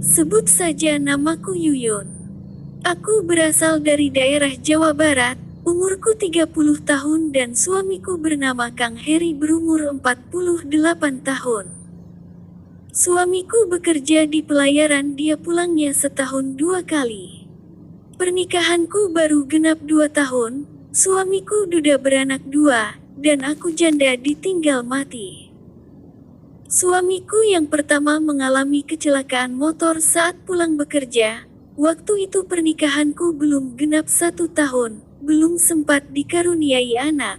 Sebut saja namaku Yuyun. Aku berasal dari daerah Jawa Barat, umurku 30 tahun dan suamiku bernama Kang Heri berumur 48 tahun. Suamiku bekerja di pelayaran, dia pulangnya setahun 2 kali. Pernikahanku baru genap 2 tahun, suamiku duda beranak 2, dan aku janda ditinggal mati. Suamiku yang pertama mengalami kecelakaan motor saat pulang bekerja. Waktu itu pernikahanku belum genap 1 tahun, belum sempat dikaruniai anak.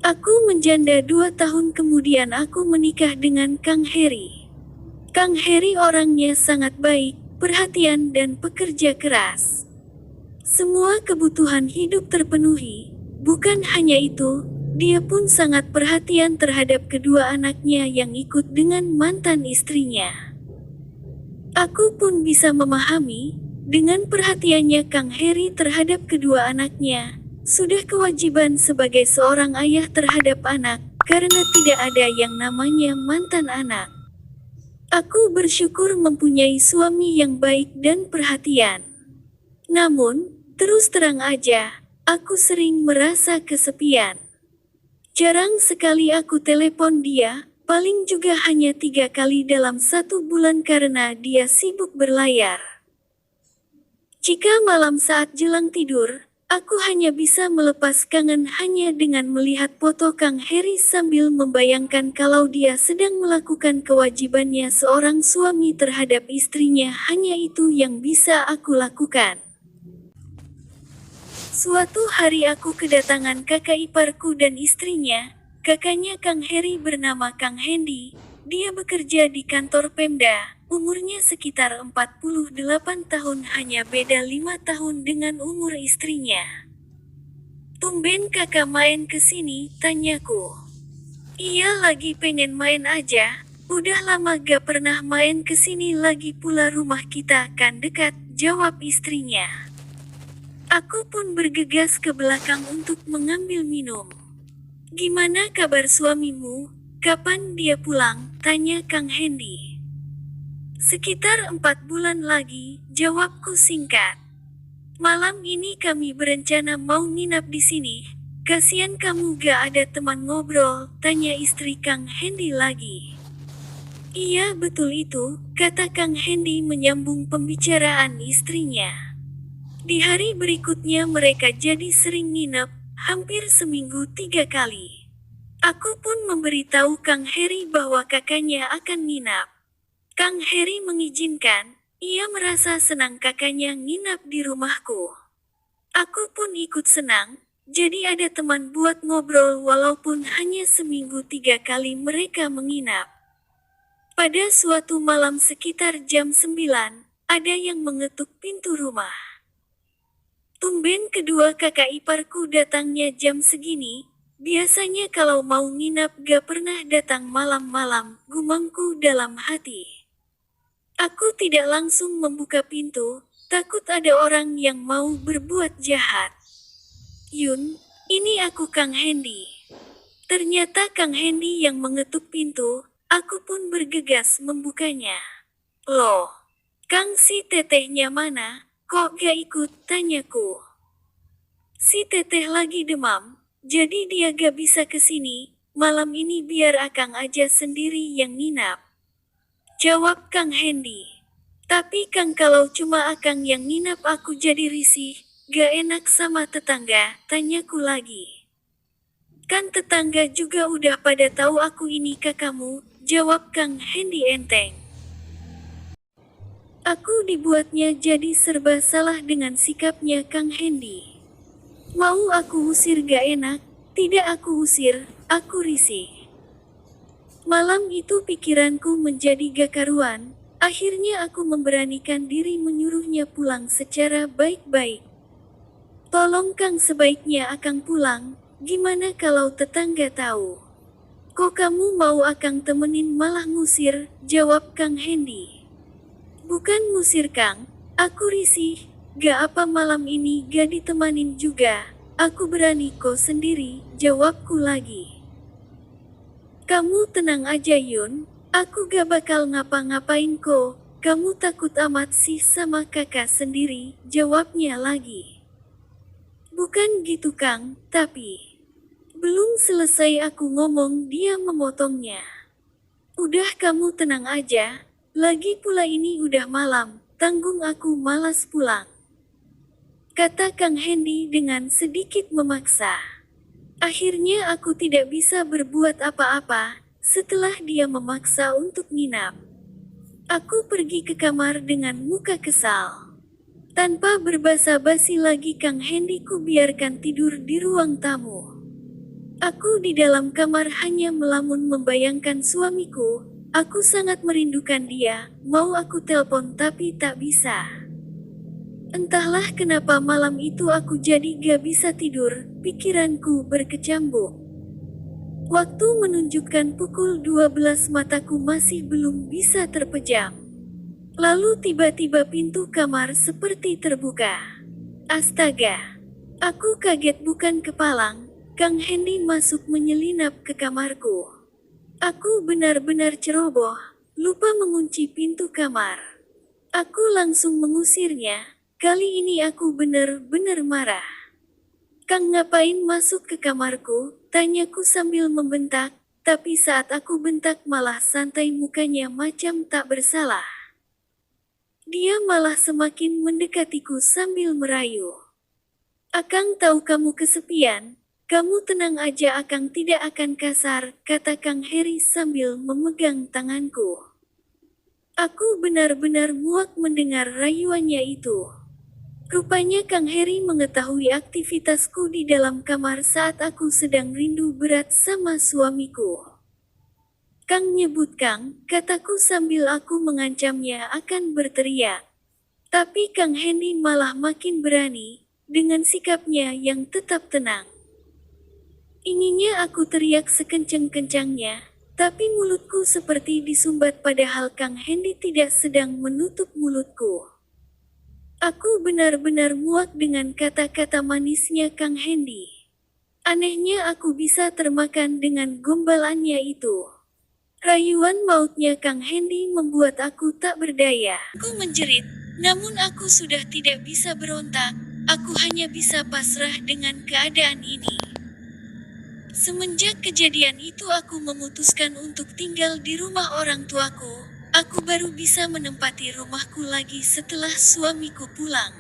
Aku menjanda 2 tahun kemudian aku menikah dengan Kang Heri. Kang Heri orangnya sangat baik, perhatian dan pekerja keras. Semua kebutuhan hidup terpenuhi. Bukan hanya itu, dia pun sangat perhatian terhadap kedua anaknya yang ikut dengan mantan istrinya. Aku pun bisa memahami, dengan perhatiannya Kang Heri terhadap kedua anaknya, sudah kewajiban sebagai seorang ayah terhadap anak, karena tidak ada yang namanya mantan anak. Aku bersyukur mempunyai suami yang baik dan perhatian. Namun, terus terang aja, aku sering merasa kesepian. Jarang sekali aku telepon dia, paling juga hanya 3 kali dalam 1 bulan karena dia sibuk berlayar. Jika malam saat jelang tidur, aku hanya bisa melepas kangen hanya dengan melihat foto Kang Heri sambil membayangkan kalau dia sedang melakukan kewajibannya seorang suami terhadap istrinya. Hanya itu yang bisa aku lakukan. Suatu hari aku kedatangan kakak iparku dan istrinya. Kakaknya Kang Heri bernama Kang Hendi. Dia bekerja di kantor Pemda. Umurnya sekitar 48 tahun, hanya beda 5 tahun dengan umur istrinya. "Tumben kakak main ke sini?" tanyaku. "Iya, lagi pengen main aja. Udah lama gak pernah main ke sini, lagi pula rumah kita kan dekat," jawab istrinya. Aku pun bergegas ke belakang untuk mengambil minum. "Gimana kabar suamimu? Kapan dia pulang?" tanya Kang Hendi. "Sekitar 4 bulan lagi," jawabku singkat. "Malam ini kami berencana mau nginap di sini. Kasian kamu gak ada teman ngobrol," tanya istri Kang Hendi lagi. "Iya betul itu," kata Kang Hendi menyambung pembicaraan istrinya. Di hari berikutnya mereka jadi sering nginep, hampir seminggu 3 kali. Aku pun memberitahu Kang Heri bahwa kakaknya akan nginap. Kang Heri mengizinkan, ia merasa senang kakaknya nginap di rumahku. Aku pun ikut senang, jadi ada teman buat ngobrol walaupun hanya seminggu 3 kali mereka menginap. Pada suatu malam sekitar jam 9, ada yang mengetuk pintu rumah. Tumben kedua kakak iparku datangnya jam segini. Biasanya kalau mau nginap gak pernah datang malam-malam, gumamku dalam hati. Aku tidak langsung membuka pintu, takut ada orang yang mau berbuat jahat. "Yun, ini aku Kang Hendi." Ternyata Kang Hendi yang mengetuk pintu, aku pun bergegas membukanya. "Loh, Kang, si tetehnya mana? Kok gak ikut?" tanyaku. "Si teteh lagi demam, jadi dia gak bisa kesini. Malam ini biar akang aja sendiri yang nginap," jawab Kang Hendi. "Tapi Kang, kalau cuma akang yang nginap aku jadi risih, gak enak sama tetangga," tanyaku lagi. "Kan tetangga juga udah pada tahu aku ini kakakmu," jawab Kang Hendi enteng. Aku dibuatnya jadi serba salah dengan sikapnya Kang Hendi. Mau aku usir gak enak, tidak aku usir, aku risih. Malam itu pikiranku menjadi gak karuan, akhirnya aku memberanikan diri menyuruhnya pulang secara baik-baik. "Tolong Kang, sebaiknya akang pulang, gimana kalau tetangga tahu?" "Kok kamu mau akang temenin malah ngusir?" jawab Kang Hendi. "Bukan ngusir Kang, aku risih, gak apa malam ini gak ditemanin juga, aku berani kok sendiri," jawabku lagi. "Kamu tenang aja Yun, aku gak bakal ngapa-ngapain kok, Kamu takut amat sih sama kakak sendiri, jawabnya lagi. Bukan gitu Kang, tapi... Belum selesai aku ngomong dia memotongnya. Udah kamu tenang aja, lagi pula ini udah malam, tanggung aku malas pulang. Kata Kang Hendy dengan sedikit memaksa. Akhirnya aku tidak bisa berbuat apa-apa, setelah dia memaksa untuk nginap. Aku pergi ke kamar dengan muka kesal. Tanpa berbasa-basi lagi Kang Hendy ku biarkan tidur di ruang tamu. Aku di dalam kamar hanya melamun membayangkan suamiku. Aku sangat merindukan dia, mau aku telepon tapi tak bisa. Entahlah kenapa malam itu aku jadi gak bisa tidur, pikiranku berkecambuk. Waktu menunjukkan pukul 12 mataku masih belum bisa terpejam. Lalu tiba-tiba pintu kamar seperti terbuka. Astaga! Aku kaget bukan kepalang. Kang Hendy masuk menyelinap ke kamarku. Aku benar-benar ceroboh, lupa mengunci pintu kamar. Aku langsung mengusirnya, kali ini aku benar-benar marah. Kang ngapain masuk ke kamarku? Tanyaku sambil membentak, tapi saat aku bentak malah santai mukanya macam tak bersalah. Dia malah semakin mendekatiku sambil merayu. Akang tahu kamu kesepian. Kamu tenang aja Akang tidak akan kasar, kata Kang Heri sambil memegang tanganku. Aku benar-benar muak mendengar rayuannya itu. Rupanya Kang Heri mengetahui aktivitasku di dalam kamar saat aku sedang rindu berat sama suamiku. Kang nyebut Kang, kataku sambil aku mengancamnya akan berteriak. Tapi Kang Hendy malah makin berani, dengan sikapnya yang tetap tenang. Inginnya aku teriak sekencang-kencangnya, tapi mulutku seperti disumbat padahal Kang Hendy tidak sedang menutup mulutku. Aku benar-benar muak dengan kata-kata manisnya Kang Hendy. Anehnya aku bisa termakan dengan gombalannya itu. Rayuan mautnya Kang Hendy membuat aku tak berdaya. Aku menjerit, namun aku sudah tidak bisa berontak. Aku hanya bisa pasrah dengan keadaan ini. Semenjak kejadian itu aku memutuskan untuk tinggal di rumah orang tuaku. Aku baru bisa menempati rumahku lagi setelah suamiku pulang.